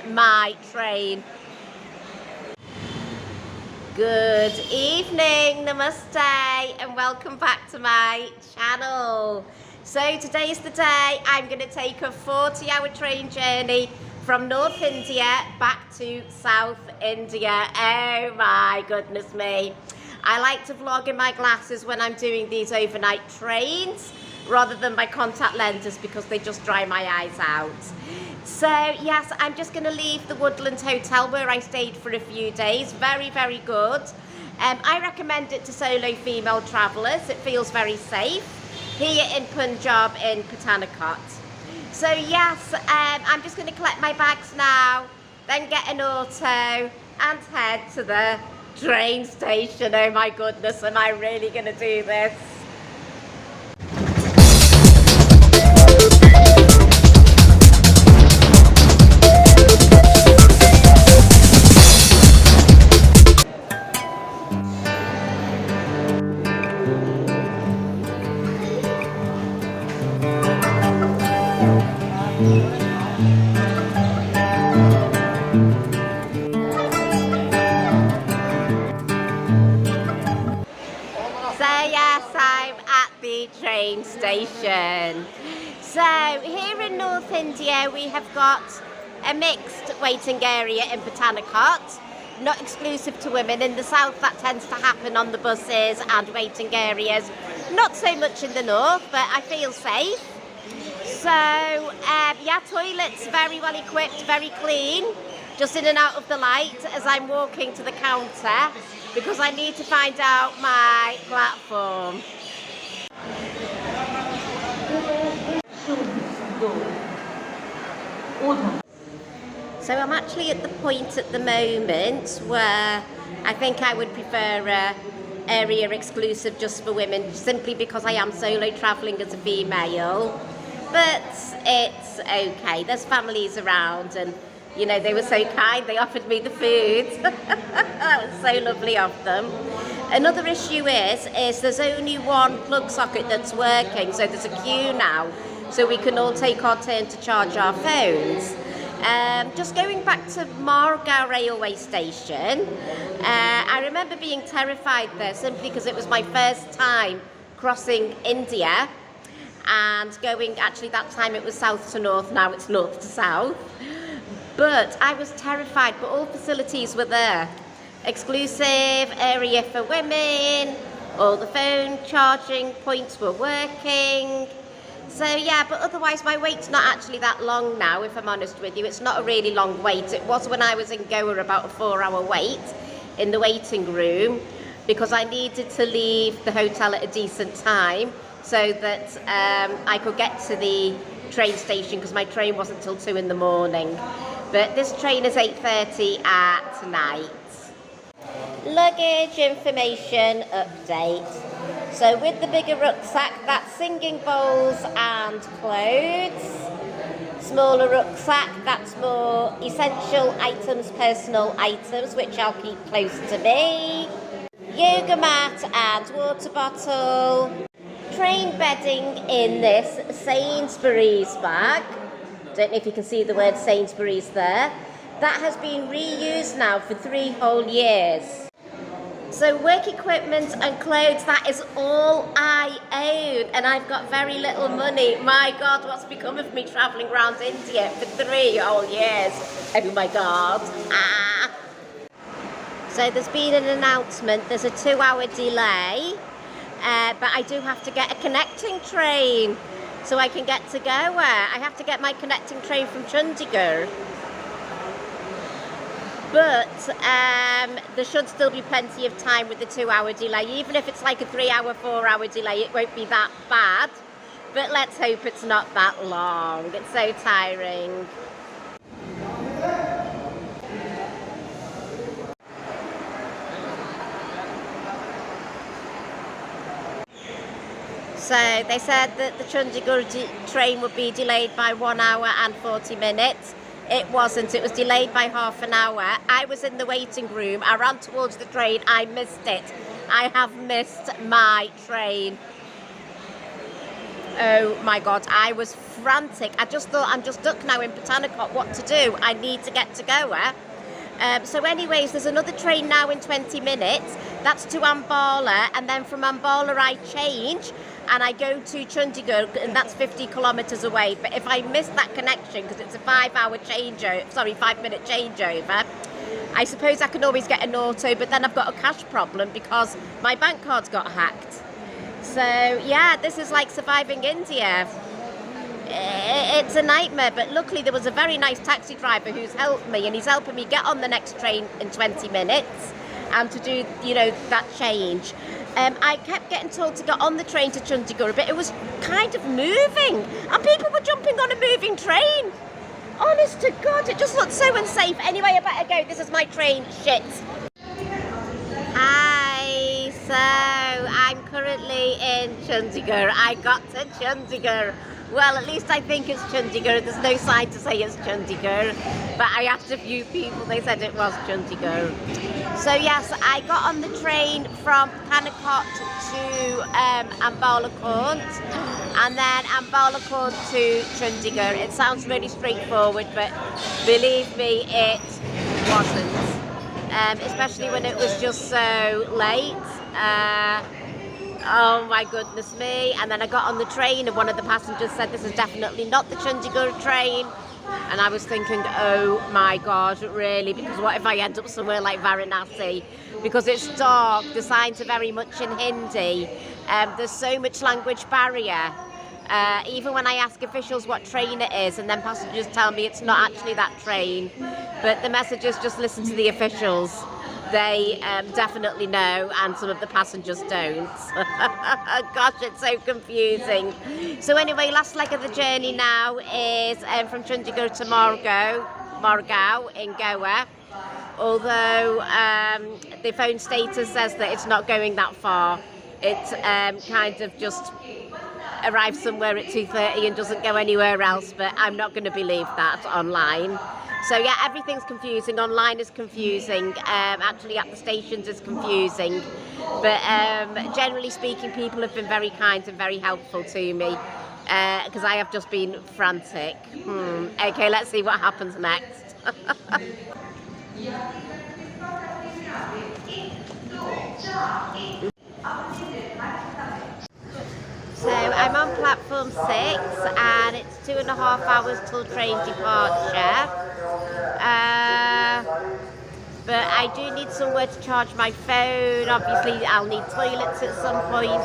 my train. Good evening, namaste, and welcome back to my channel. So today's the day I'm going to take a 40-hour train journey from North India back to South India. Oh my goodness me. I like to vlog in my glasses when I'm doing these overnight trains rather than my contact lenses because they just dry my eyes out. So yes, I'm just going to leave the Woodland Hotel where I stayed for a few days. Very, very good. I recommend it to solo female travellers. It feels very safe here in Punjab in Pathanokot. So yes, I'm just going to collect my bags now, then get an auto and head to the train station. Oh my goodness, am I really going to do this? Train station. So here in North India we have got a mixed waiting area in Pathanokot, not exclusive to women. In the south that tends to happen on the buses and waiting areas, not so much in the north, but I feel safe. So yeah, toilets very well equipped, very clean, just in and out of the light as I'm walking to the counter because I need to find out my platform. So I'm actually at the point at the moment where I think I would prefer an area exclusive just for women, simply because I am solo travelling as a female. But it's okay, there's families around and you know, they were so kind, they offered me the food. That was so lovely of them. Another issue is there's only one plug socket that's working, so there's a queue now, so we can all take our turn to charge our phones. Just going back to Margao railway station, I remember being terrified there simply because it was my first time crossing India and going, actually that time it was south to north, now it's north to south. But I was terrified, but all facilities were there. Exclusive area for women, all the phone charging points were working. So yeah, but otherwise my wait's not actually that long now, if I'm honest with you. It's not a really long wait. It was when I was in Goa about a 4-hour wait in the waiting room because I needed to leave the hotel at a decent time so that I could get to the train station because my train wasn't till 2 in the morning. But this train is 8:30 at night. Luggage information update. So with the bigger rucksack, that's singing bowls and clothes. Smaller rucksack, that's more essential items, personal items, which I'll keep close to me. Yoga mat and water bottle. Train bedding in this Sainsbury's bag. Don't know if you can see the word Sainsbury's there. That has been reused now for 3 whole years. So work equipment and clothes, that is all I own, and I've got very little money. My God, what's become of me travelling around India for 3 whole years? Oh my God. Ah. So there's been an announcement, there's a 2-hour delay, but I do have to get a connecting train so I can get to Goa. I have to get my connecting train from Chandigarh. But there should still be plenty of time with the 2-hour delay. Even if it's like a 3-hour, 4-hour delay, it won't be that bad. But let's hope it's not that long. It's so tiring. So they said that the Chandigarh train would be delayed by 1 hour and 40 minutes. It wasn't, it was delayed by half an hour. I was in the waiting room, I ran towards the train, I missed it. I have missed my train. oh my God, I was frantic. I just thought, I'm just stuck now in Pathanokot, what to do? I need to get to Goa. So anyways, there's another train now in 20 minutes. That's to Ambala, and then from Ambala I change and I go to Chandigarh, and that's 50 kilometers away. But if I miss that connection, because it's a 5-minute changeover, I suppose I can always get an auto, but then I've got a cash problem because my bank card's got hacked. So yeah, this is like surviving India. It's a nightmare, but luckily there was a very nice taxi driver who's helped me, and he's helping me get on the next train in 20 minutes and to do, you know, that change. I kept getting told to get on the train to Chandigarh, but it was kind of moving, and people were jumping on a moving train. Honest to God, it just looked so unsafe. Anyway, I better go. This is my train. Shit. Hi, so I'm currently in Chandigarh. I got to Chandigarh. Well, at least I think it's Chandigarh. There's no sign to say it's Chandigarh, but I asked a few people, they said it was Chandigarh. So yes, I got on the train from Pathanokot to Ambala, and then Ambala to Chandigarh. It sounds really straightforward, but believe me, it wasn't. Especially when it was just so late. Oh my goodness me. And then I got on the train and one of the passengers said this is definitely not the Chandigarh train. And I was thinking, oh my God, really? Because what if I end up somewhere like Varanasi? Because it's dark, the signs are very much in Hindi. There's so much language barrier. Even when I ask officials what train it is, and then passengers tell me it's not actually that train, but the messengers just listen to the officials. They definitely know, and some of the passengers don't. Gosh, it's so confusing. So anyway, last leg of the journey now is from Chandigarh to Morgao in Goa. Although the phone status says that it's not going that far. It kind of just arrives somewhere at 2:30 and doesn't go anywhere else, but I'm not going to believe that online. So yeah, everything's confusing. Online is confusing. Actually at the stations is confusing. But generally speaking, people have been very kind and very helpful to me, because I have just been frantic. Okay, let's see what happens next. So I'm on platform 6 and it's 2.5 hours till train departure. But I do need somewhere to charge my phone. Obviously I'll need toilets at some point,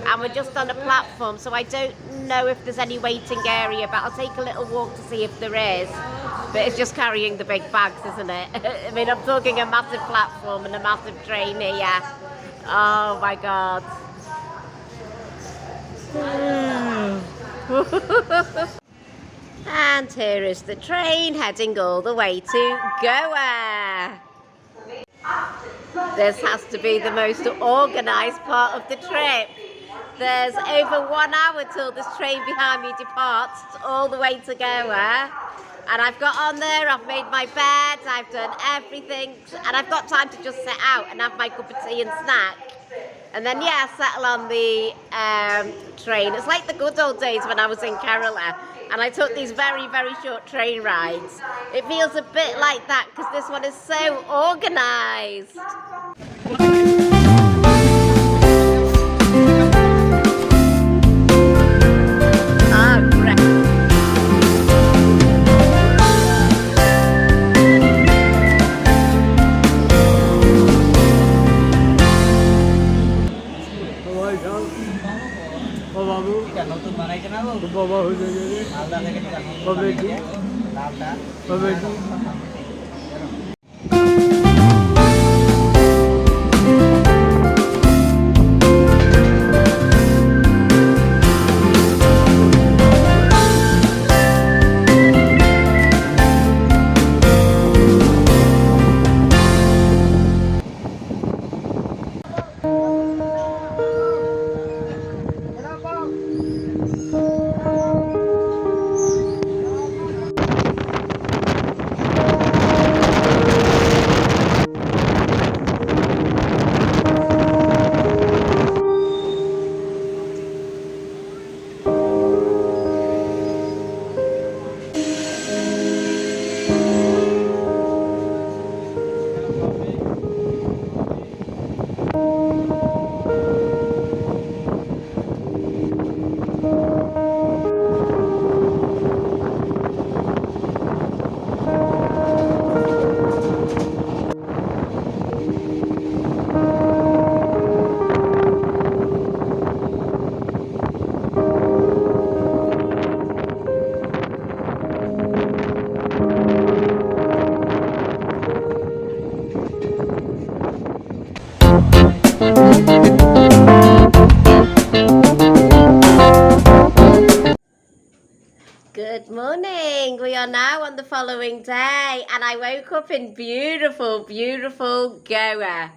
and we're just on a platform, so I don't know if there's any waiting area, but I'll take a little walk to see if there is. But it's just carrying the big bags, isn't it? I mean, I'm talking a massive platform and a massive train here. Oh my God. And here is the train heading all the way to Goa. This has to be the most organised part of the trip. There's over 1 hour till this train behind me departs all the way to Goa. And I've got on there, I've made my bed, I've done everything, and I've got time to just sit out and have my cup of tea and snack. And then, yeah, settle on the train. It's like the good old days when I was in Kerala and I took these very, very short train rides. It feels a bit like that because this one is so organised. Good morning. We are now on the following day and I woke up in beautiful, beautiful Goa.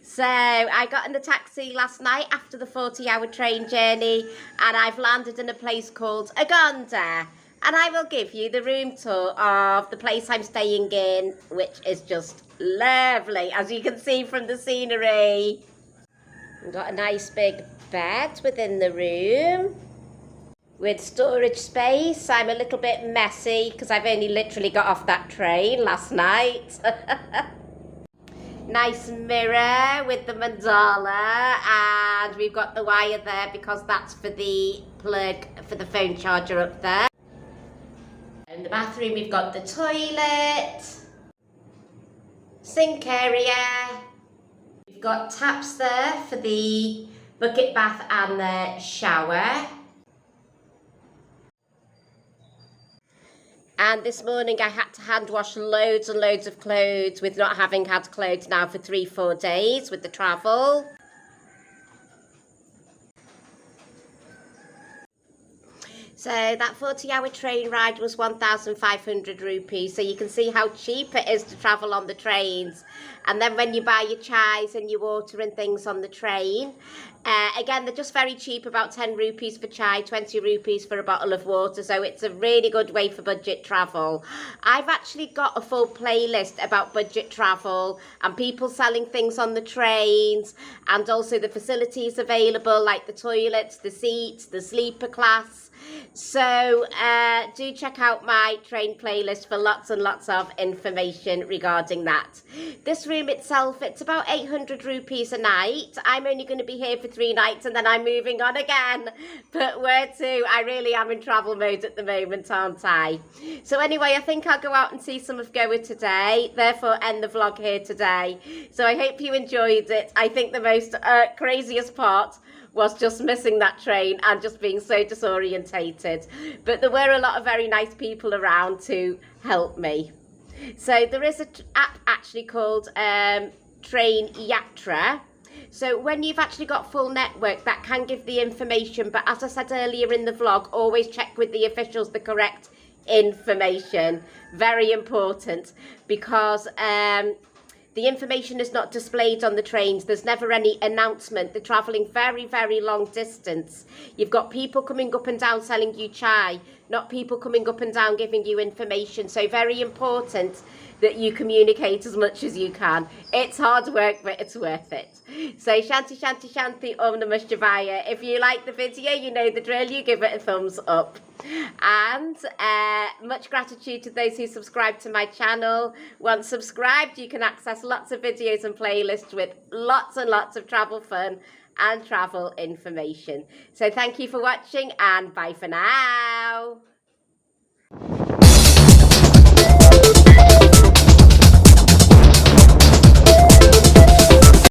So I got in the taxi last night after the 40-hour train journey and I've landed in a place called Agonda. And I will give you the room tour of the place I'm staying in, which is just lovely, as you can see from the scenery. We've got a nice big bed within the room with storage space. I'm a little bit messy because I've only literally got off that train last night. Nice mirror with the mandala, and we've got the wire there because that's for the plug for the phone charger up there. In the bathroom we've got the toilet, sink area, we've got taps there for the bucket bath and the shower. And this morning I had to hand wash loads and loads of clothes with not having had clothes now for 3-4 days with the travel. So that 40-hour train ride was 1,500 rupees. So you can see how cheap it is to travel on the trains. And then when you buy your chais and your water and things on the train, again, they're just very cheap, about 10 rupees for chai, 20 rupees for a bottle of water. So it's a really good way for budget travel. I've actually got a full playlist about budget travel and people selling things on the trains, and also the facilities available like the toilets, the seats, the sleeper class. So do check out my train playlist for lots and lots of information regarding that. This room itself, it's about 800 rupees a night. I'm only going to be here for 3 nights and then I'm moving on again. But where to? I really am in travel mode at the moment, aren't I? So anyway, I think I'll go out and see some of Goa today, therefore end the vlog here today. So I hope you enjoyed it. I think the most craziest part was just missing that train and just being so disorientated. But there were a lot of very nice people around to help me. So there is an app actually called Train Yatra. So when you've actually got full network, that can give the information. But as I said earlier in the vlog, always check with the officials the correct information. Very important, because the information is not displayed on the trains. There's never any announcement. They're travelling very, very long distance. You've got people coming up and down selling you chai, not people coming up and down giving you information. So very important that you communicate as much as you can. It's hard work, but it's worth it. So Shanti, Shanti, Shanti, Om Namah Shivaya. If you like the video, you know the drill, you give it a thumbs up. And much gratitude to those who subscribe to my channel. Once subscribed, you can access lots of videos and playlists with lots and lots of travel fun and travel information. So thank you for watching and bye for now.